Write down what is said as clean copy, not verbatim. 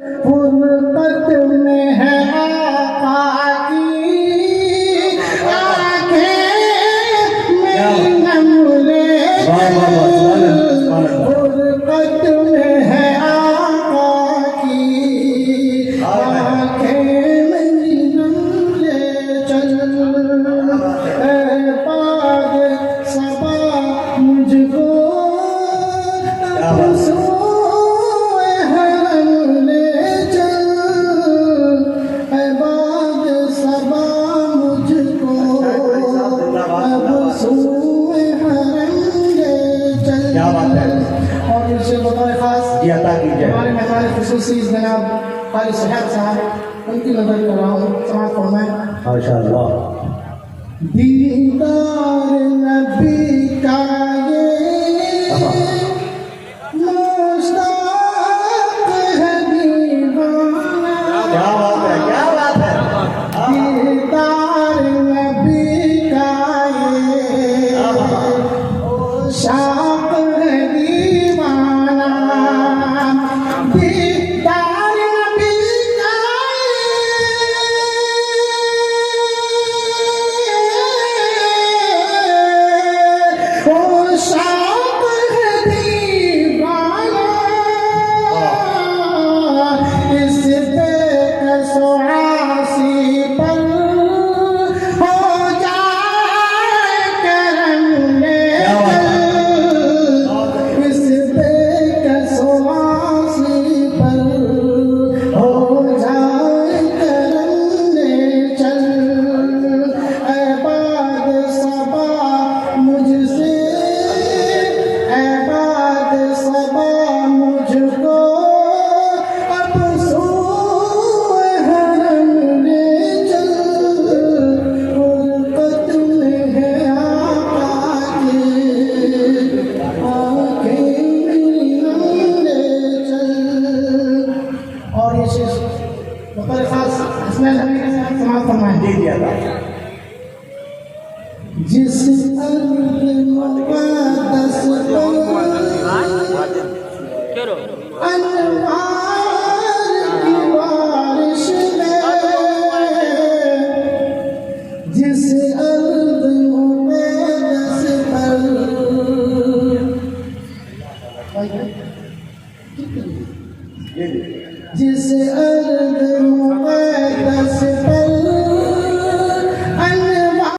फुरकत में है आका की आंखें मेरी नमूने, फुरकत में है आका की आंखें मेरी नमूने। चल पाग सबा मुझको क्या बात है। और इनसे बतौर खास जी अता कीजिए। हमारे मेहमान खुसूसी जनाब काली साहब साहब, उनकी नजर कर रहा हूँ, समाप्त फरमाएं। माशाअल्लाह। दीदार नबी का ये मुश्ताक है दीवाना। क्या बात है, क्या बात है। दीदार नबी का ये मुश्ताक है दीवाना। दीदार नबी का ये मुश्ताक है दीवाना। इस बेकसो आसी पर हो जाए करम लेकर, इस बेकसो आसी पर हो जाए करम ले। चल ऐबाद सबा मुझसे, ऐबाद सबा मुझको अब सोए हरम ले। चल फुरकत में है आका की आंखें मेरी नमूने। चल और ये शेर बतौर खास हसनैन हमीद के साथ समाप्त फरमाएं। जी जी अता। जिस